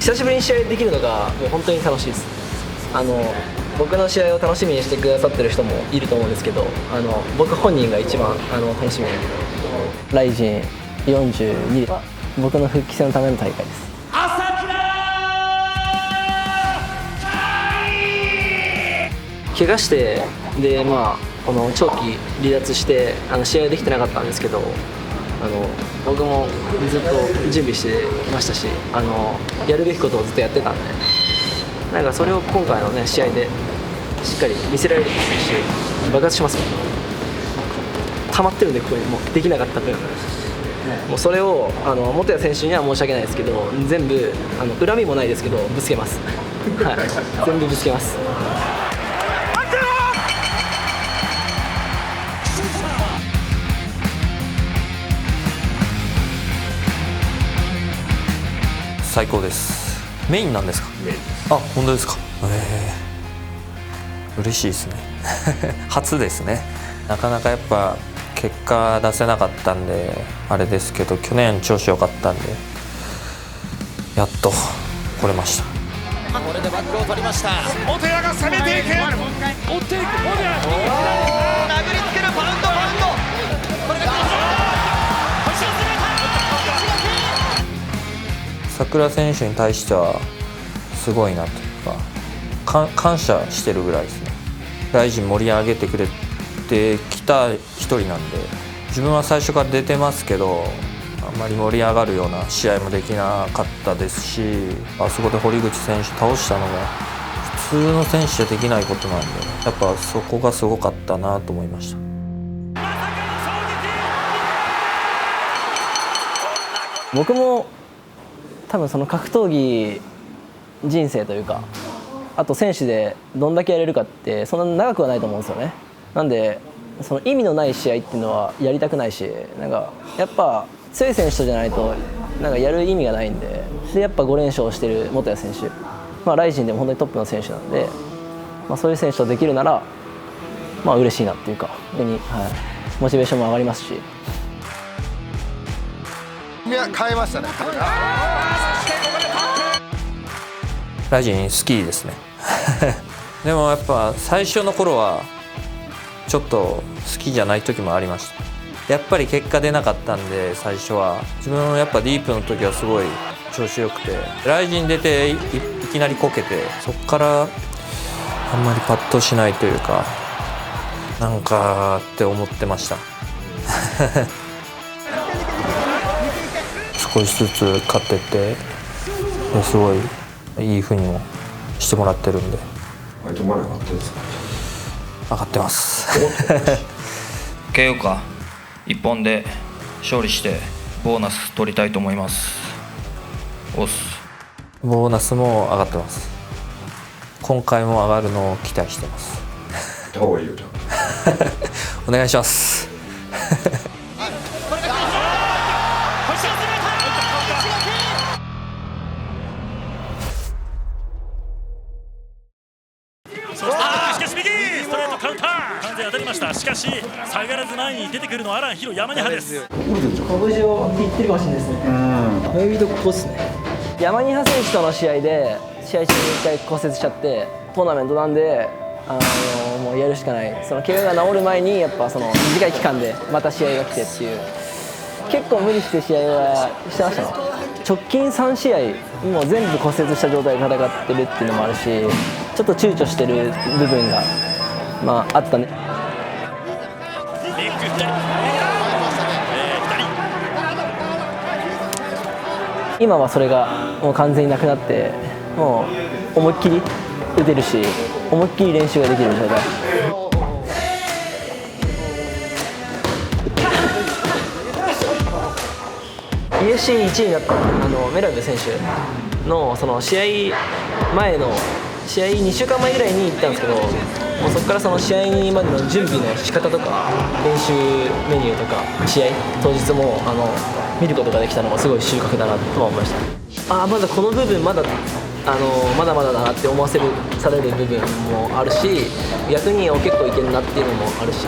久しぶりに試合できるのがもう本当に楽しいです。僕の試合を楽しみにしてくださってる人もいると思うんですけど、僕本人が一番楽しみに。ライジン42は僕の復帰戦のための大会です。怪我してで、この長期離脱して試合できてなかったんですけど、僕もずっと準備してきましたし、やるべきことをずっとやってたんで、なんかそれを今回のね試合でしっかり見せられるし、爆発しますもん。溜まってるんで、ここにもうできなかった分、もうそれを元谷選手には申し訳ないですけど、全部恨みもないですけどぶつけます。はい、全部ぶつけます。最高です。メインなんですか？メインです。あ、本当ですか。嬉しいですね。初ですね。なかなかやっぱ結果出せなかったんであれですけど、去年調子良かったんでやっと来れました。これでバックを取りました。元谷が攻めていく。追っていく。元谷。殴りつけるパウンド。これが桜選手に対してはすごいなというか、感謝してるぐらいですね。ライジン盛り上げてくれてきた一人なんで、自分は最初から出てますけど、あんまり盛り上がるような試合もできなかったですし、あそこで堀口選手倒したのが普通の選手じゃできないことなんで、やっぱそこがすごかったなと思いました。僕も多分その格闘技人生というか、あと選手でどんだけやれるかってそんな長くはないと思うんですよね。なんでその意味のない試合っていうのはやりたくないし、なんかやっぱ強い選手とじゃないとなんかやる意味がないんで、やっぱ5連勝してる元谷選手、ライジンでも本当にトップの選手なんで、そういう選手とできるなら嬉しいなっていうか、逆に、モチベーションも上がりますし。変えましたね。ライジン好きですね。でもやっぱ最初の頃はちょっと好きじゃない時もありました。やっぱり結果出なかったんで、最初は自分やっぱディープの時はすごい調子よくて、ライジン出て いきなりこけて、そっからあんまりパッとしないというか、なんかって思ってました。少しずつ勝ってってすごいいい風にもしてもらってるんで。割とまだ上がってるんですか？上がってます。KOか一本で勝利してボーナス取りたいと思います。おっす。ボーナスも上がってます。今回も上がるのを期待してます。方がいいよじゃお願いします。しかし下がらず前に出てくるのはアラン・ヒロ・山ニハです。拳をって言ってるかもしれないですね。親指とここですね。山ニハ選手との試合で試合中に1回骨折しちゃって、トーナメントなんでもうやるしかない。その怪我が治る前にやっぱその短い期間でまた試合が来てっていう、結構無理して試合はしてましたね。直近3試合もう全部骨折した状態で戦ってるっていうのもあるし、ちょっと躊躇してる部分があったね。今はそれがもう完全になくなって、もう思いっきり打てるし、思いっきり練習ができる状態。UFC1位になったメラブ選手のその試合前の試合2週間前ぐらいに行ったんですけど、もうそこからその試合までの準備の仕方とか練習メニューとか試合当日も見ることができたのがすごい収穫だなとは思いました。まだこの部分まだまだだなって思わされる部分もあるし、逆に結構いけるなっていうのもあるし、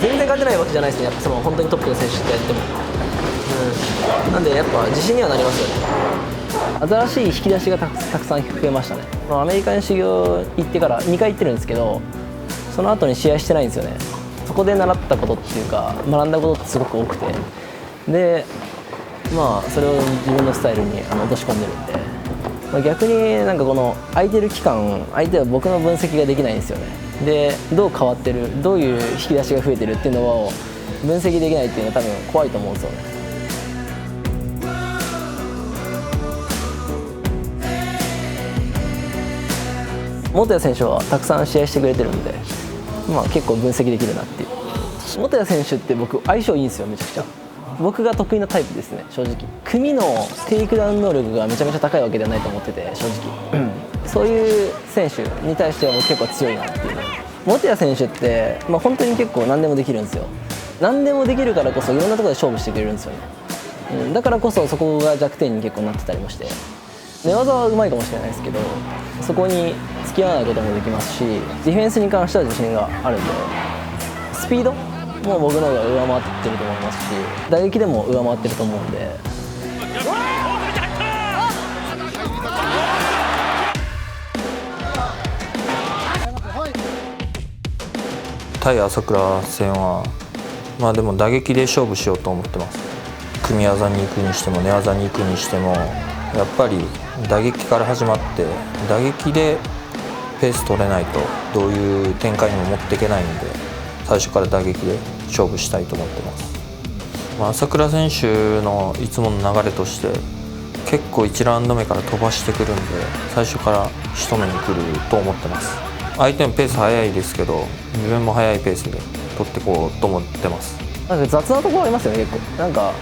全然勝てないわけじゃないですね。やっぱその本当にトップの選手とやっても、なんでやっぱ自信にはなりますよね。新しい引き出しがたくさん増えましたね。アメリカに修行行ってから2回行ってるんですけど、その後に試合してないんですよね。そこで習ったことっていうか学んだことってすごく多くて、でそれを自分のスタイルに落とし込んでるんで、逆になんかこの空いてる期間、相手は僕の分析ができないんですよね。でどう変わってる、どういう引き出しが増えてるっていうのを分析できないっていうのは多分怖いと思うんですよね。元谷選手はたくさん試合してくれてるんで、結構分析できるなっていう。元谷選手って僕相性いいんですよ、めちゃくちゃ。僕が得意なタイプですね、正直。組のテイクダウン能力がめちゃめちゃ高いわけではないと思ってて、正直、そういう選手に対しては僕結構強いなっていう。元谷選手って、本当に結構何でもできるんですよ。何でもできるからこそいろんなところで勝負してくれるんですよね。だからこそそこが弱点に結構なってたりもして、寝技はうまいかもしれないですけど、そこに付き合わないこともできますし、ディフェンスに関しては自信があるんで、スピードも僕の方が上回ってると思いますし、打撃でも上回ってると思うんで。対朝倉戦はでも打撃で勝負しようと思ってます。組み技に行くにしても寝技に行くにしても、やっぱり打撃から始まって、打撃でペース取れないとどういう展開にも持っていけないんで、最初から打撃で勝負したいと思ってます。朝倉選手のいつもの流れとして結構1ラウンド目から飛ばしてくるんで、最初から仕留めに来ると思ってます。相手のペース速いですけど、自分も速いペースで取っていこうと思ってます。なんか雑なところありますよね、結構。なんか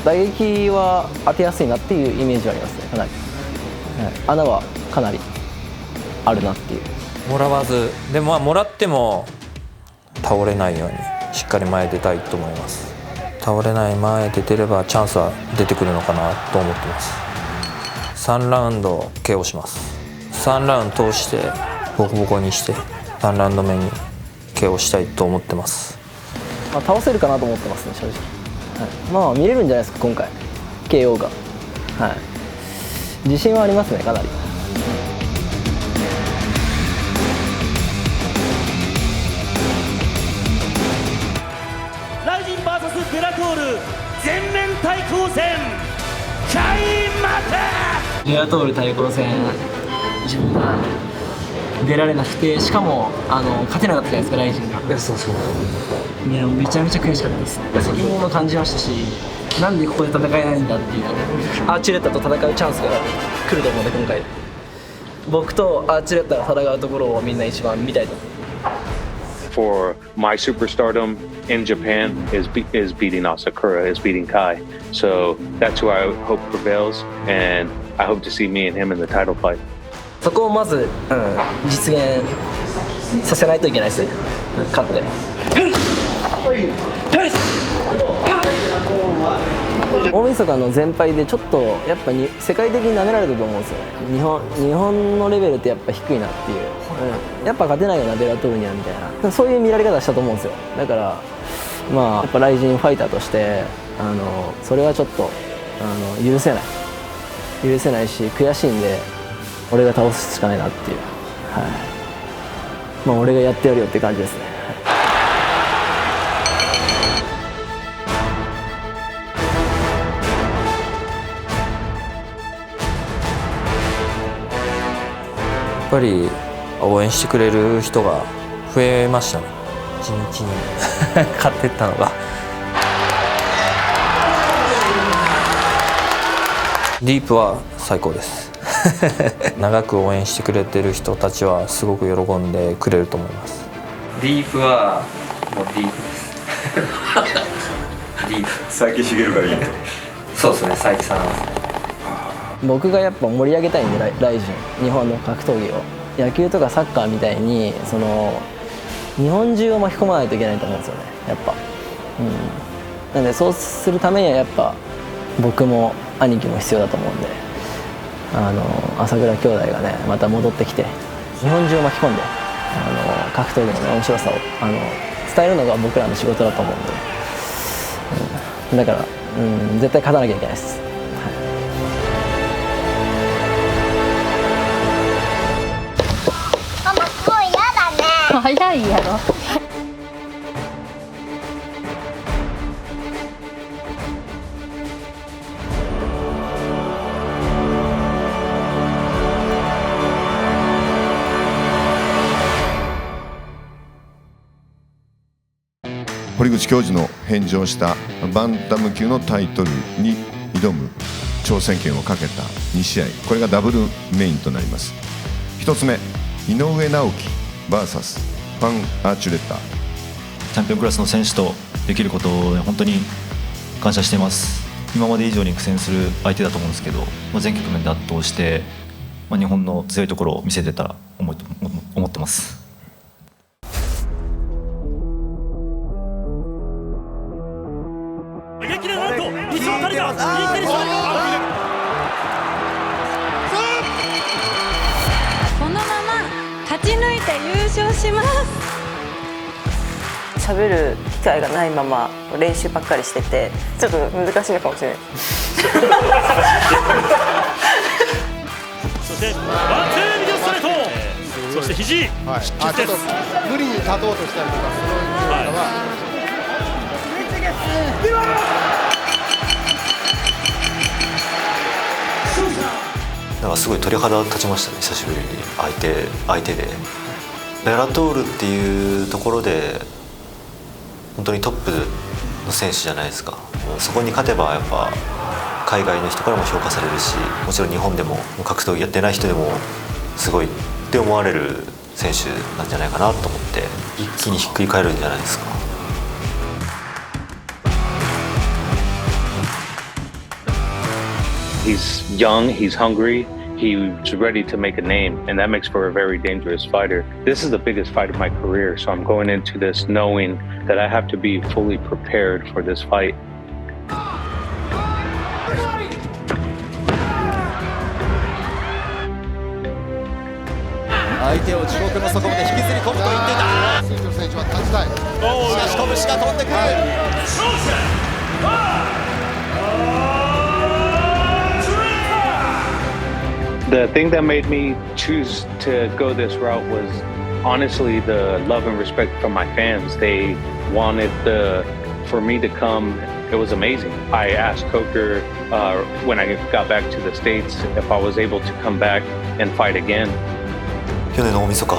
打撃は当てやすいなっていうイメージはありますね、かなり。穴はかなりあるなっていう。もらわず、でももらっても倒れないようにしっかり前出たいと思います。倒れない前出てればチャンスは出てくるのかなと思ってます。3ラウンド KO します。3ラウンド通してボコボコにして3ラウンド目に KO したいと思ってます。倒せるかなと思ってますね、正直。見れるんじゃないですか、今回 KO が。自信はありますね、かなり。ライジン VS ベラトール全面対抗戦開幕。ベラトール対抗戦、自分が出られなくて、しかも勝てなかったじゃないですか、ライジンが。いやめちゃめちゃ悔しかったです。責任も感じましたし、なんでここで戦えないんだっていう、アーチュレッタと戦うチャンスが来ると思うんで、今回僕とアーチュレッタが戦うところをみんな一番見たいと思う。For my superstardom in Japan is beating Asakura, is beating Kai. So that's who I hope prevails, and I hope to see me and him in the title fight. そこをまず、実現させないといけないですね、勝って。大晦日の全敗でちょっとやっぱり世界的に舐められたと思うんですよね。日本のレベルってやっぱ低いなっていう、やっぱ勝てないよなベラトールにはみたいな、そういう見られ方したと思うんですよ。だからやっぱライジンファイターとしてそれはちょっと許せないし、悔しいんで俺が倒すしかないなっていう、俺がやってやるよって感じですね。やっぱり応援してくれる人が増えましたね、地道に勝っていったのが。ディープは最高です長く応援してくれてる人たちはすごく喜んでくれると思います。ディープはもうディープですディープ、佐伯茂がいいと。そうですね、佐伯さん。僕がやっぱ盛り上げたいんで、ライジン、日本の格闘技を。野球とかサッカーみたいに日本中を巻き込まないといけないと思うんですよね、やっぱ。なんでそうするためにはやっぱ僕も兄貴も必要だと思うんで、朝倉兄弟がねまた戻ってきて日本中を巻き込んで格闘技の面白さを伝えるのが僕らの仕事だと思うんで、だから絶対勝たなきゃいけないです。早いやろ。堀口教授の返上したバンタム級のタイトルに挑む挑戦権をかけた2試合、これがダブルメインとなります。1つ目、井上直樹 VS ファン・アーチュレッター。チャンピオンクラスの選手とできることを本当に感謝しています。今まで以上に苦戦する相手だと思うんですけど、全局面で圧倒して、日本の強いところを見せてたら思ってます。激ななんと一番たりだ。このまま勝ち抜いて優勝します。喋る機会がないまま練習ばっかりしてて、ちょっと難しいのかもしれない。そしてバッテービデオストレート、そして肘、ちょっと無理に立とうとしたりとかそういうのは、なんかすごい鳥肌立ちましたね、久しぶりに相手で。ベラトールっていうところで本当にトップの選手じゃないですか。そこに勝てばやっぱ海外の人からも評価されるし、もちろん日本でも格闘技やってない人でもすごいって思われる選手なんじゃないかなと思って、一気にひっくり返るんじゃないですか。He's young, he's hungry, he's ready to make a name, and that makes for a very dangerous fighter. This is the biggest fight of my career, so I'm going into this knowing that I have to be fully prepared for this fight. 相手を地獄の底まで引きずり込むと言っていた。水城選手は立ちたい。しかし拳が飛んでくる。The thing that made me choose to go this route was honestly the love and respect from my fans. They wanted for me to come. It was amazing. I asked Coker when I got back to the States if I was able to come back and fight again. 去年の大晦日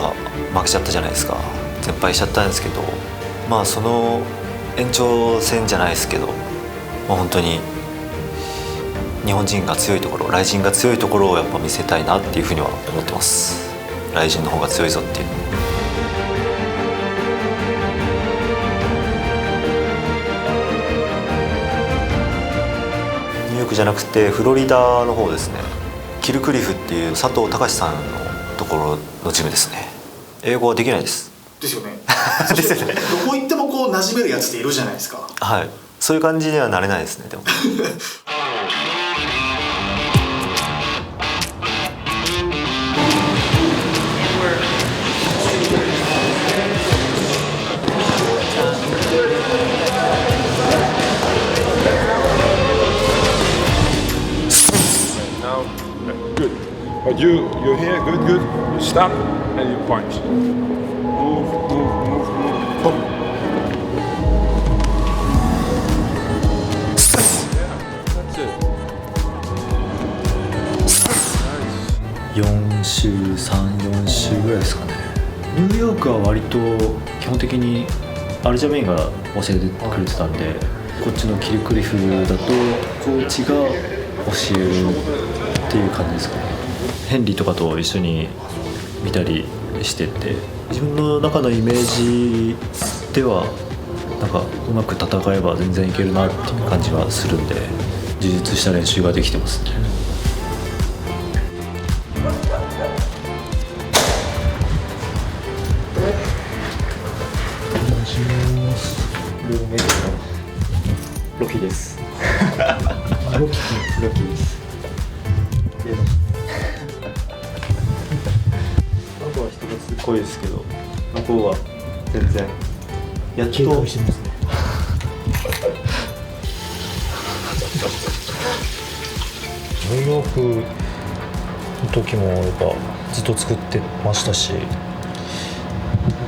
負けちゃったじゃないですか。全敗しちゃったんですけど、その延長戦じゃないですけど、本当に日本人が強いところ、ライジンが強いところをやっぱ見せたいなっていうふうには思ってます。ライジンの方が強いぞっていう。ニューヨークじゃなくてフロリダの方ですね。キルクリフっていう佐藤隆さんのところのジムですね。英語はできないです。ですよね。ですよね。どこ行ってもこう馴染めるやつっているじゃないですか。はい。そういう感じにはなれないですね。でも。But you're here, good. You stop and you punch. Move, boom. 4週3、4週ぐらいですかね。ニューヨークは割と基本的にアルジャメインが教えてくれてたんで、こっちのキルクリフだとコーチが教えるっていう感じですかね。ヘンリーとかと一緒に見たりしてて、自分の中のイメージではなんかうまく戦えば全然いけるなっていう感じはするんで、充実した練習ができてますね。ルームメイトのロキです。ロキです。あとは人がすごいですけど、向こうは全然やっと警戒してますね。ニューヨークの時もやっぱずっと作ってましたし、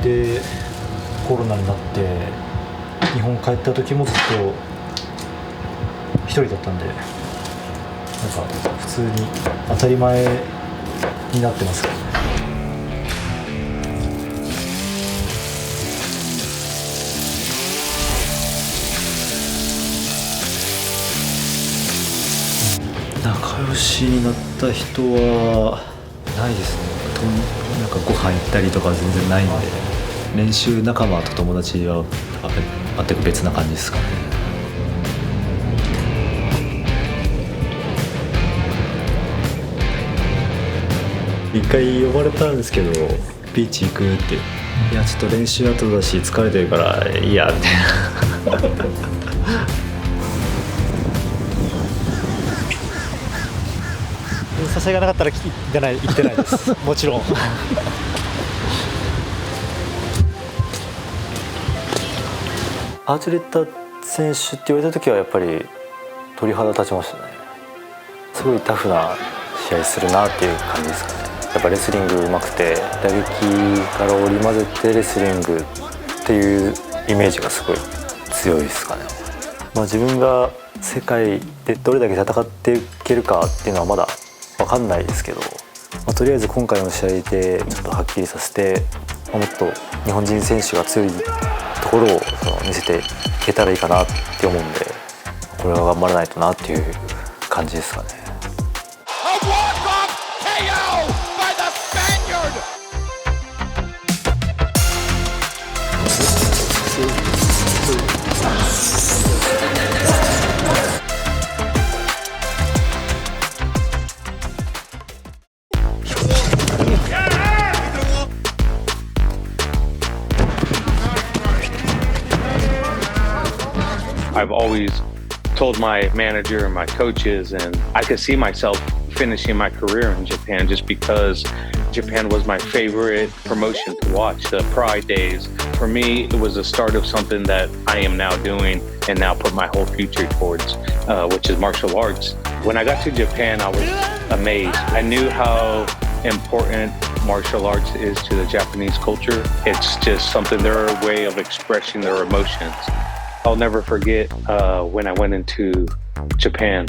でコロナになって日本帰った時もずっと一人だったんで、なんか普通に当たり前になってますよね。仲良しになった人はないですね。なんかご飯行ったりとかは全然ないんで、練習仲間と友達は全く別な感じですかね。一回呼ばれたんですけど、ビーチ行くって、いやちょっと練習後だし疲れてるからいいやみたいな差しがなかったら行ってないですもちろんアーチュレッタ選手って言われた時はやっぱり鳥肌立ちましたね。すごいタフな試合するなっていう感じですかね。やっぱレスリング上手くて打撃から織り交ぜてレスリングっていうイメージがすごい強いですかね。自分が世界でどれだけ戦っていけるかっていうのはまだ分かんないですけど、とりあえず今回の試合でちょっとはっきりさせて、もっと日本人選手が強いところを見せていけたらいいかなって思うんで、これは頑張らないとなっていう感じですかね。I've always told my manager and my coaches, and I could see myself finishing my career in Japan just because Japan was my favorite promotion to watch. The Pride Days, for me, it was the start of something that I am now doing and now put my whole future towards, which is martial arts. When I got to Japan, I was amazed. I knew how important martial arts is to the Japanese culture. It's just something, their way of expressing their emotions. I'll never forget when I went into Japan.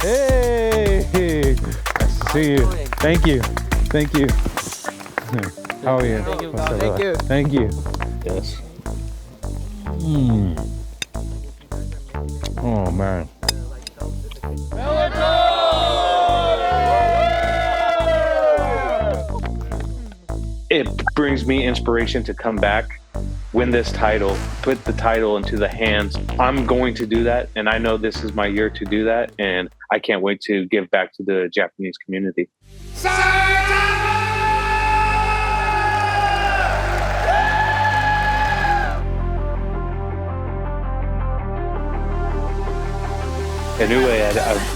Hey, nice to see you. Thank you. How are you? Thank you. Yes. Oh man. It brings me inspiration to come back, win this title, put the title into the hands. I'm going to do that, and I know this is my year to do that, and I can't wait to give back to the Japanese community. Inoue,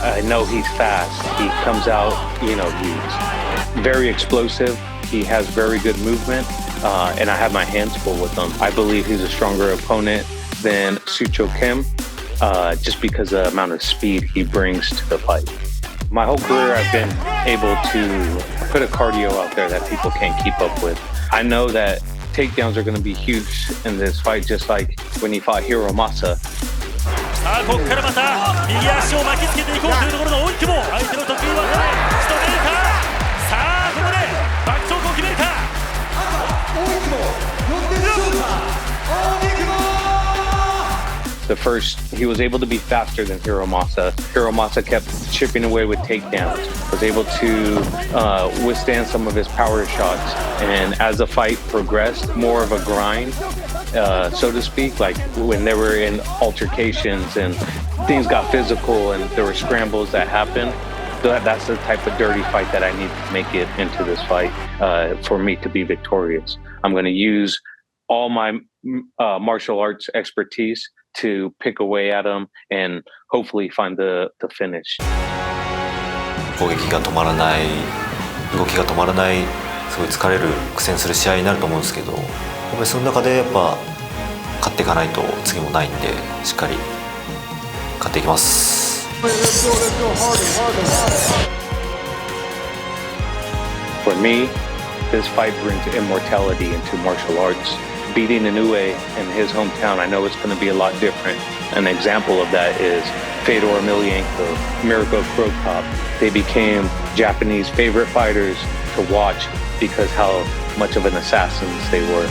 I know he's fast. He comes out, he's very explosive. He has very good movement, and I have my hands full with him. I believe he's a stronger opponent than Sucho Kim, just because of the amount of speed he brings to the fight. My whole career, I've been able to put a cardio out there that people can't keep up with. I know that takedowns are going to be huge in this fight, just like when he fought Hiromasa. さあここからまた右足を巻きつけていこうというところの大久保、相手の得意技で仕留めるか。さあここでバックチョークを決めるか。The first, he was able to be faster than Hiromasa. Hiromasa kept chipping away with takedowns, was able to withstand some of his power shots. And as the fight progressed, more of a grind, so to speak, like when they were in altercations and things got physical and there were scrambles that happened. That's the type of dirty fight that I need to make it into this fight for me to be victorious. I'm going to use all my martial arts expertise to pick away at him and hopefully find the finish. 攻撃が止まらない、動きが止まらない、すごい疲れる、苦戦する試合になると思うんですけど、やっぱりその中でやっぱ勝っていかないと次もないんで、しっかり勝っていきます。For me, this fight brings immortality into martial arts. Beating Inoue in his hometown, I know it's going to be a lot different. An example of that is Fedor Emelianenko, Mirko Cro Cop. They became Japanese favorite fighters to watch because how much of an assassins they were.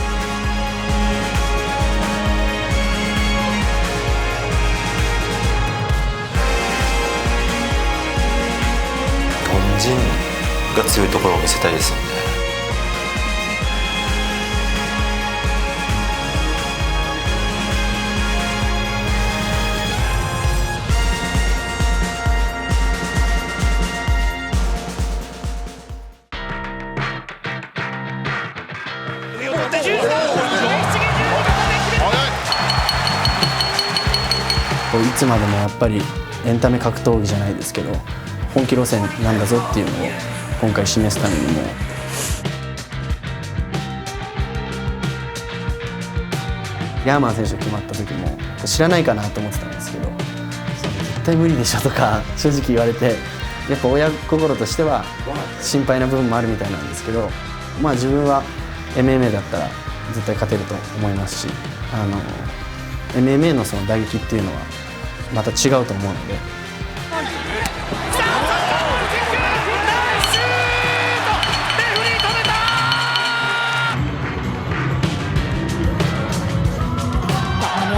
日本人が強いところを見せたいですよね。いつまでもやっぱりエンタメ格闘技じゃないですけど本気路線なんだぞっていうのを今回示すためにもヤーマン選手が決まった時も知らないかなと思ってたんですけど絶対無理でしょとか正直言われてやっぱ親心としては心配な部分もあるみたいなんですけどまあ自分は MMA だったら絶対勝てると思いますしMMA のその打撃っていうのはまた違うと思うので。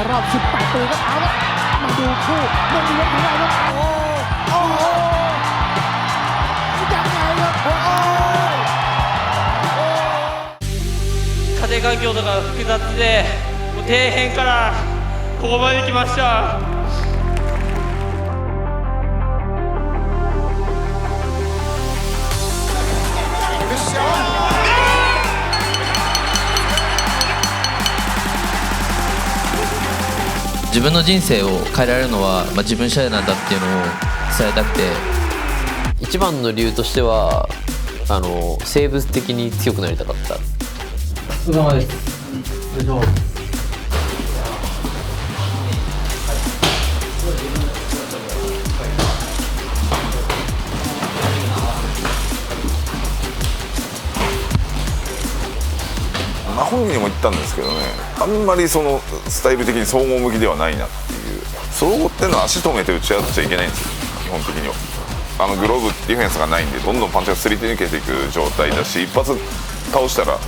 รอบ18ปีก็เอาละมาดูคู่มงเล็กของเราครับโอ้โหยังไงครับ風環境とか複雑でもう底辺からここまで来ました。自分の人生を変えられるのは、自分次第なんだっていうのを伝えたくて、一番の理由としては生物的に強くなりたかった。お疲れ様です。本人にも言ったんですけどね、あんまりそのスタイル的に総合向きではないなっていう。総合っていうのは足止めて打ち合っちゃいけないんですよ、基本的には。グローブディフェンスがないんでどんどんパンチがすり抜けていく状態だし、一発倒したら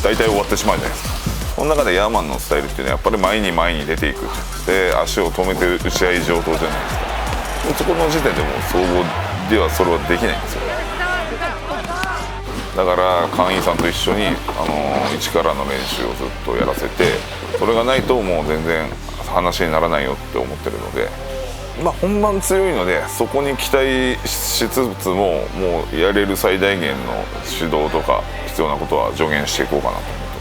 大体終わってしまうじゃないですか。その中でヤーマンのスタイルっていうのはやっぱり前に前に出ていくで足を止めて打ち合い上等じゃないですか。そこの時点でも総合ではそれはできないんですよ。だから会員さんと一緒に一からの練習をずっとやらせて、それがないともう全然話にならないよって思ってるので、本番強いのでそこに期待しつつももうやれる最大限の指導とか必要なことは助言していこうかなと思って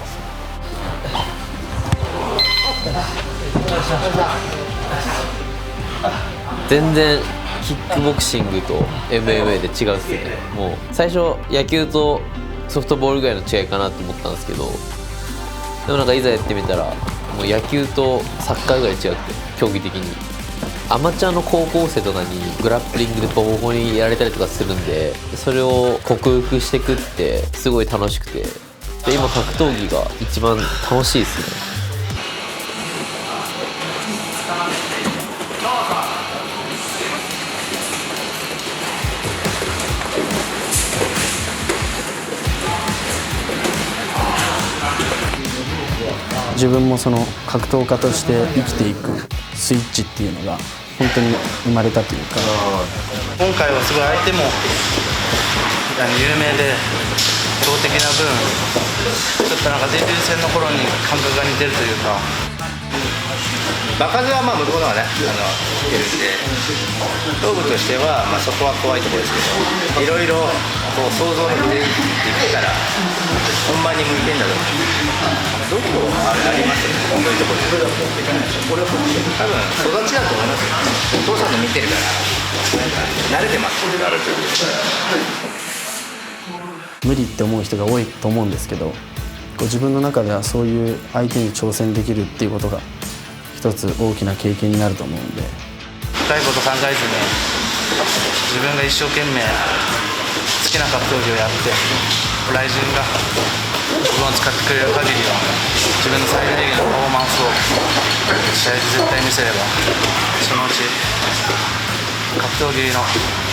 ます。全然キックボクシングと MMA で違うっすね。もう最初野球とソフトボールぐらいの違いかなと思ったんですけど、でもなんかいざやってみたらもう野球とサッカーぐらい違って競技的にアマチュアの高校生とかにグラップリングでボコボコにやられたりとかするんで、それを克服していくってすごい楽しくて、で今格闘技が一番楽しいですね。自分もその格闘家として生きていくスイッチっていうのが本当に生まれたというか、今回はすごい相手も有名で強敵な分ちょっとなんかデビュー戦の頃に感覚が似てるというか、場数は向こうのがねいけるんで、勝負としてはそこは怖いところですけど、いろいろこう想像のでいったら本番に向いてんだとどこありますよね、こういうところで多分育ちだと思いますよ。お父さんの見てるから慣れてます。慣れてる。無理って思う人が多いと思うんですけど、自分の中ではそういう相手に挑戦できるっていうことが一つ大きな経験になると思うんで、深いこと考えずに自分が一生懸命好きな格闘技をやって雷神が自分を使ってくれる限りは自分の最大限のパフォーマンスを試合で絶対見せればそのうち格闘技の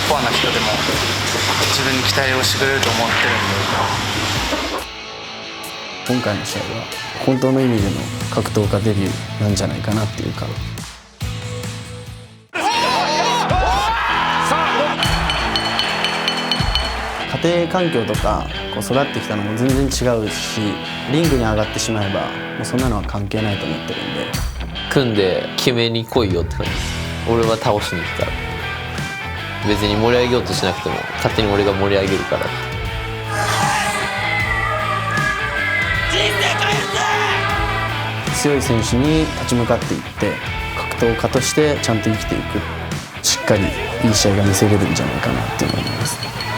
コアな人でも自分に期待をしてくれると思ってるんで今回の試合は本当の意味での格闘家デビューなんじゃないかなっていうか家庭環境とかこう育ってきたのも全然違うしリングに上がってしまえばもうそんなのは関係ないと思ってるんで組んで決めに来いよって感じです。俺は倒しに行くから別に盛り上げようとしなくても勝手に俺が盛り上げるから強い選手に立ち向かっていって格闘家としてちゃんと生きていくしっかりいい試合が見せれるんじゃないかなって思います。